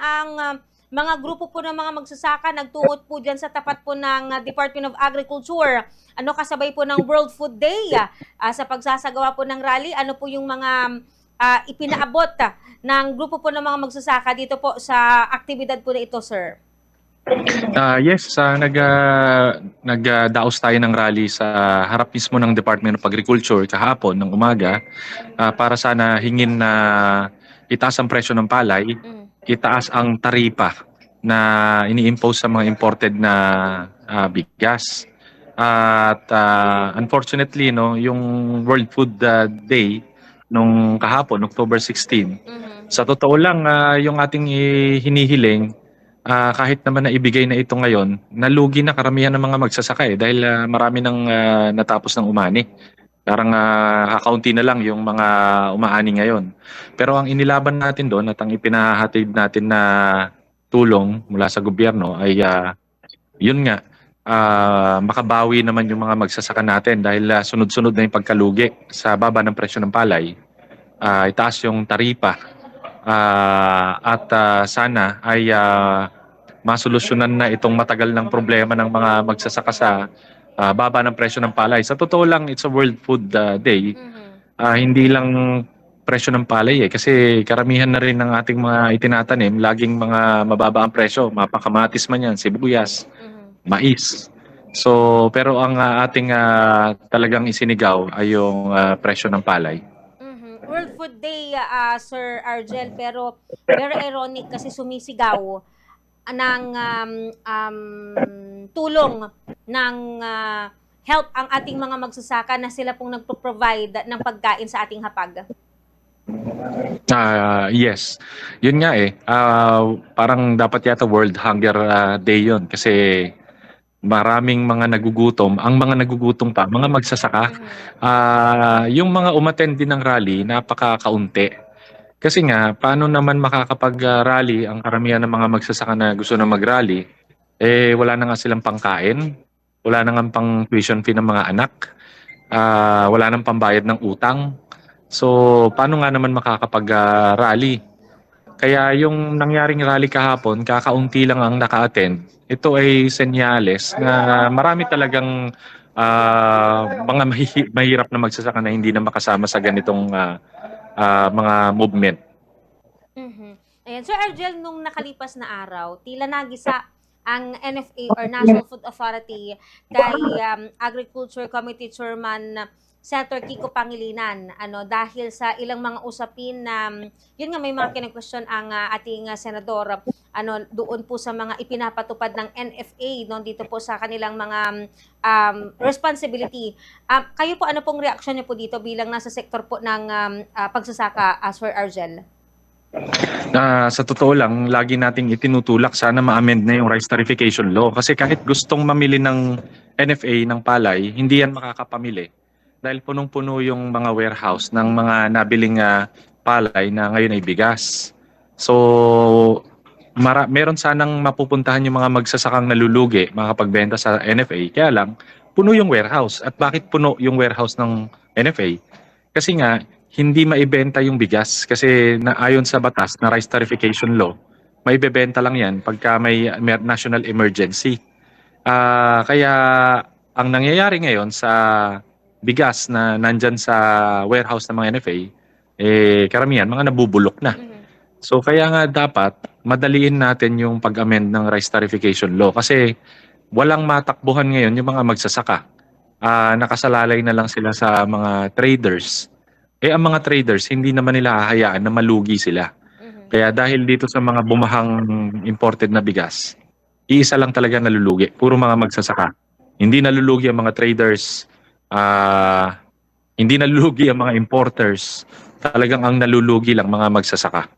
ang mga grupo po ng mga magsasaka nagtuot po diyan sa tapat po ng Department of Agriculture. Ano kasabay po ng World Food Day sa pagsasagawa po ng rally, ano po yung mga ipinaabot ng grupo po ng mga magsasaka dito po sa aktibidad po na ito, sir? Yes, nagdaos tayo ng rally sa harap mismo ng Department of Agriculture kahapon ng umaga para sana hingin na itaas ang presyo ng palay, Mm. itaas ang taripa na ini-impose sa mga imported na bigas. At unfortunately, no, yung World Food Day nung kahapon, October 16, Mhm. sa totoo lang, yung ating hinihiling, kahit naman na ibigay na ito ngayon, nalugi na karamihan ng mga magsasaka dahil marami ng natapos ng umani. Parang kakaunti na lang yung mga umaani ngayon. Pero ang inilaban natin doon at ang ipinahatid natin na tulong mula sa gobyerno ay yun nga, makabawi naman yung mga magsasaka natin dahil sunod-sunod na yung pagkalugi sa baba ng presyo ng palay. Itaas yung taripa at sana ay masolusyonan na itong matagal ng problema ng mga magsasaka sa baba ng presyo ng palay. Sa totoo lang, it's a World Food Day. Mhm. Hindi lang presyo ng palay kasi karamihan na rin ng ating mga itinatanim, laging mga mababa ang presyo, mapakamatis man yan, sibuyas, Mhm. mais. Pero ang ating talagang isinigaw ay yung presyo ng palay. Mhm. World Food Day, Sir Argel, pero very ironic kasi sumisigaw ng tulong ng help ang ating mga magsasaka na sila pong nagpo-provide ng pagkain sa ating hapag. Yes. Yun nga parang dapat yata World Hunger Day yun kasi maraming mga nagugutom. Ang mga nagugutom pa, mga magsasaka. Mhm. Yung mga umattend din ng rally, napakakaunti. Kasi nga, paano naman makakapag-rally ang karamihan ng mga magsasaka na gusto na mag-rally? Wala na nga silang pangkain, wala na nga pang tuition fee ng mga anak, wala nang pambayad ng utang. So, paano nga naman makakapag-rally? Kaya yung nangyaring rally kahapon, kakaunti lang ang naka-attend. Ito ay senyales na marami talagang mga mahirap na magsasaka na hindi na makasama sa ganitong mga movement. Mhm. Ayan. Sir Argel, nung nakalipas na araw, tila nagisa ang NFA or National Food Authority kay Agriculture Committee Chairman Senator Kiko Pangilinan dahil sa ilang mga usapin na yun nga may mga kine-question ang ating senador doon po sa mga ipinapatupad ng NFA dito po sa kanilang mga responsibility. Kayo po ano pong reaksyon niyo po dito bilang nasa sektor po ng pagsasaka, Sir Argel? Sa totoo lang, lagi nating itinutulak sana ma-amend na yung rice tarification law. Kasi kahit gustong mamili ng NFA ng palay, hindi yan makakapamili. Dahil punong-puno yung mga warehouse ng mga nabiling palay na ngayon ay bigas. So, meron sanang mapupuntahan yung mga magsasakang nalulugi, makapagbenta sa NFA. Kaya lang, puno yung warehouse. At bakit puno yung warehouse ng NFA? Kasi nga, hindi maibenta yung bigas kasi ayon sa batas na rice tarification law, maibebenta lang yan pagka may national emergency. Kaya ang nangyayari ngayon sa bigas na nandyan sa warehouse ng mga NFA, karamihan mga nabubulok na. Mhm. So kaya nga dapat madaliin natin yung pag-amend ng rice tarification law kasi walang matakbuhan ngayon yung mga magsasaka. Nakasalalay na lang sila sa mga traders. Ang mga traders, hindi naman nila hahayaan na malugi sila. Mhm. Kaya dahil dito sa mga bumahang imported na bigas, iisa lang talaga nalulugi, puro mga magsasaka. Hindi nalulugi ang mga traders, hindi nalulugi ang mga importers. Talagang ang nalulugi lang mga magsasaka.